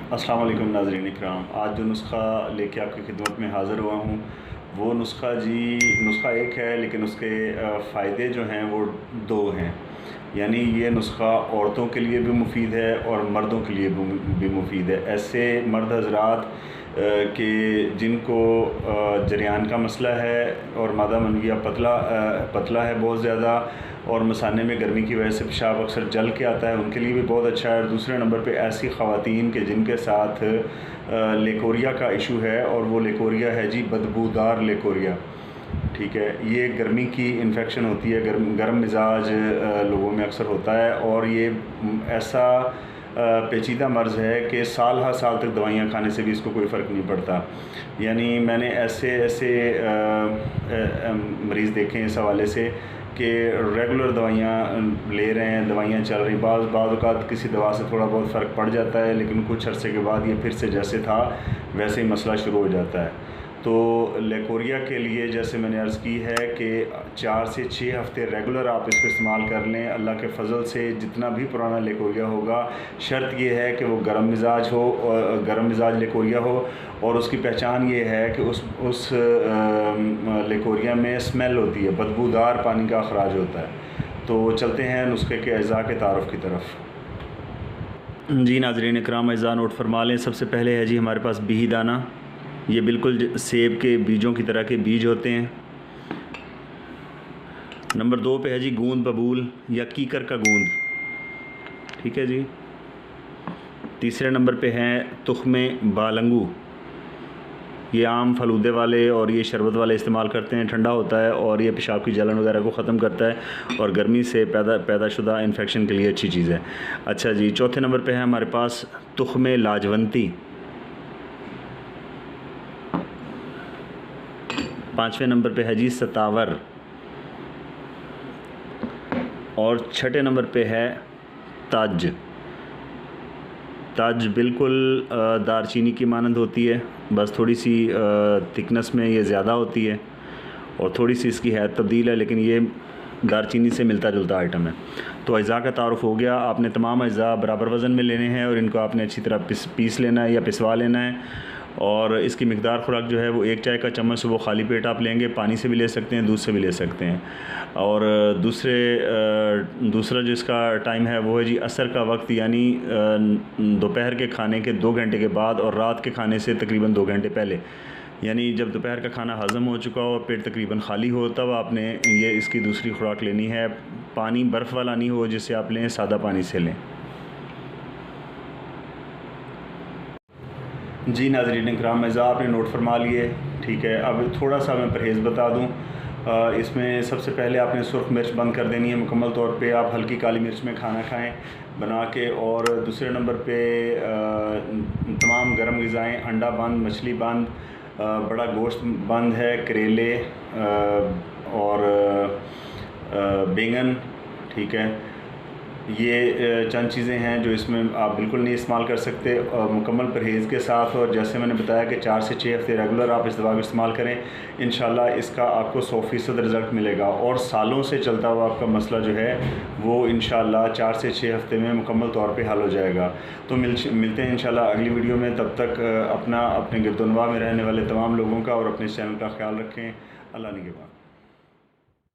अस्सलाम वालेकुम नाज़रीन इकराम। आज जो नुस्ख़ा लेके आपकी खिदमत में हाज़िर हुआ हूँ वो नुस्ख़ा एक है, लेकिन उसके फ़ायदे जो हैं वो दो हैं। यानी ये नुस्ख़ा औरतों के लिए भी मुफीद है और मर्दों के लिए भी मुफीद है। ऐसे मर्द हज़रात कि जिनको जरियान का मसला है और मादा मनविया पतला है बहुत ज़्यादा, और मसाने में गर्मी की वजह से पेशाब अक्सर जल के आता है, उनके लिए भी बहुत अच्छा है। और दूसरे नंबर पे ऐसी ख़वातीन के जिनके साथ लेकोरिया का इशू है, और वो लेकोरिया है जी बदबूदार लेकोरिया, ठीक है। ये गर्मी की इन्फेक्शन होती है, गर्म मिजाज लोगों में अक्सर होता है, और ये ऐसा पेचीदा मर्ज़ है कि साल हर साल तक दवाइयाँ खाने से भी इसको कोई फ़र्क नहीं पड़ता। यानी मैंने ऐसे मरीज़ देखे हैं इस हवाले से कि रेगुलर दवाइयाँ ले रहे हैं, दवाइयाँ चल रही, बाद औक़ात किसी दवा से थोड़ा बहुत फ़र्क पड़ जाता है, लेकिन कुछ अरसे के बाद ये फिर से जैसे था वैसे ही मसला शुरू हो जाता है। तो लेकोरिया के लिए जैसे मैंने अर्ज़ की है कि 4 से 6 हफ़्ते रेगुलर आप इसको इस्तेमाल कर लें। अल्लाह के फ़ज़ल से जितना भी पुराना लेकोरिया होगा, शर्त ये है कि वो गर्म मिजाज हो, गर्म मिजाज लेकोरिया हो, और उसकी पहचान ये है कि उस लेकोरिया में स्मेल होती है, बदबूदार पानी का अखराज होता है। तो चलते हैं नुस्खे के अज़ा के तारुफ़ की तरफ। जी नाज़रीन इकराम, अज़ा नोट फरमा लें। सबसे पहले है जी हमारे पास बिही दाना। ये बिल्कुल सेब के बीजों की तरह के बीज होते हैं। नंबर 2 पे है जी गूंद बबूल या कीकर का गूंद, ठीक है जी। तीसरे नंबर पे हैं तुख्मे बालंगू। ये आम फलूदे वाले और ये शरबत वाले इस्तेमाल करते हैं, ठंडा होता है और ये पेशाब की जलन वगैरह को ख़त्म करता है और गर्मी से पैदाशुदा इन्फेक्शन के लिए अच्छी चीज़ है। अच्छा जी, चौथे नंबर पे है हमारे पास तुख्मे लाजवंती। 5वें नंबर पे है जी सतावर, और 6ठे नंबर पे है ताज। ताज बिल्कुल दारचीनी की मानंद होती है, बस थोड़ी सी थिकनेस में ये ज़्यादा होती है और थोड़ी सी इसकी हैत तब्दील है, लेकिन ये दारचीनी से मिलता जुलता आइटम है। तो अज़ा का तारुफ़ हो गया। आपने तमाम अज़ा बराबर वज़न में लेने हैं और इनको आपने अच्छी तरह पीस लेना है या पिसवा लेना है। और इसकी मिक़दार खुराक जो है वो 1 चाय का चम्मच सुबह खाली पेट आप लेंगे। पानी से भी ले सकते हैं, दूध से भी ले सकते हैं। और दूसरा जो इसका टाइम है वो है जी असर का वक्त, यानी दोपहर के खाने के 2 घंटे के बाद और रात के खाने से तकरीबन 2 घंटे पहले। यानी जब दोपहर का खाना हज़म हो चुका हो और पेट तकरीबन खाली हो, तब आपने ये इसकी दूसरी खुराक लेनी है। पानी बर्फ़ वाला नहीं हो जिससे आप लें, सादा पानी से लें। जी नाज़रीन इकराम, अज़ा आपने नोट फरमा लिए, ठीक है। अब थोड़ा सा मैं परहेज़ बता दूँ। इसमें सबसे पहले आपने सुर्ख मिर्च बंद कर देनी है मुकम्मल तौर पे। आप हल्की काली मिर्च में खाना खाएं बना के। और दूसरे नंबर पे तमाम गर्म ग़िज़ाएँ, अंडा बंद, मछली बंद, बड़ा गोश्त बंद है, करेले और बैंगन, ठीक है। ये चंद चीज़ें हैं जो इसमें आप बिल्कुल नहीं इस्तेमाल कर सकते मुकम्मल परहेज़ के साथ। और जैसे मैंने बताया कि 4 से 6 हफ़्ते रेगुलर आप इस दवा को इस्तेमाल करें, इंशाल्लाह इसका आपको 100% रिज़ल्ट मिलेगा और सालों से चलता हुआ आपका मसला जो है वो इंशाल्लाह 4 से 6 हफ़्ते में मुकम्मल तौर पे हल हो जाएगा। तो मिलते हैं इंशाल्लाह अगली वीडियो में। तब तक अपने गिरदोनवा में रहने वाले तमाम लोगों का और अपने चैनल का ख्याल रखें। अल्लाह निगहबान।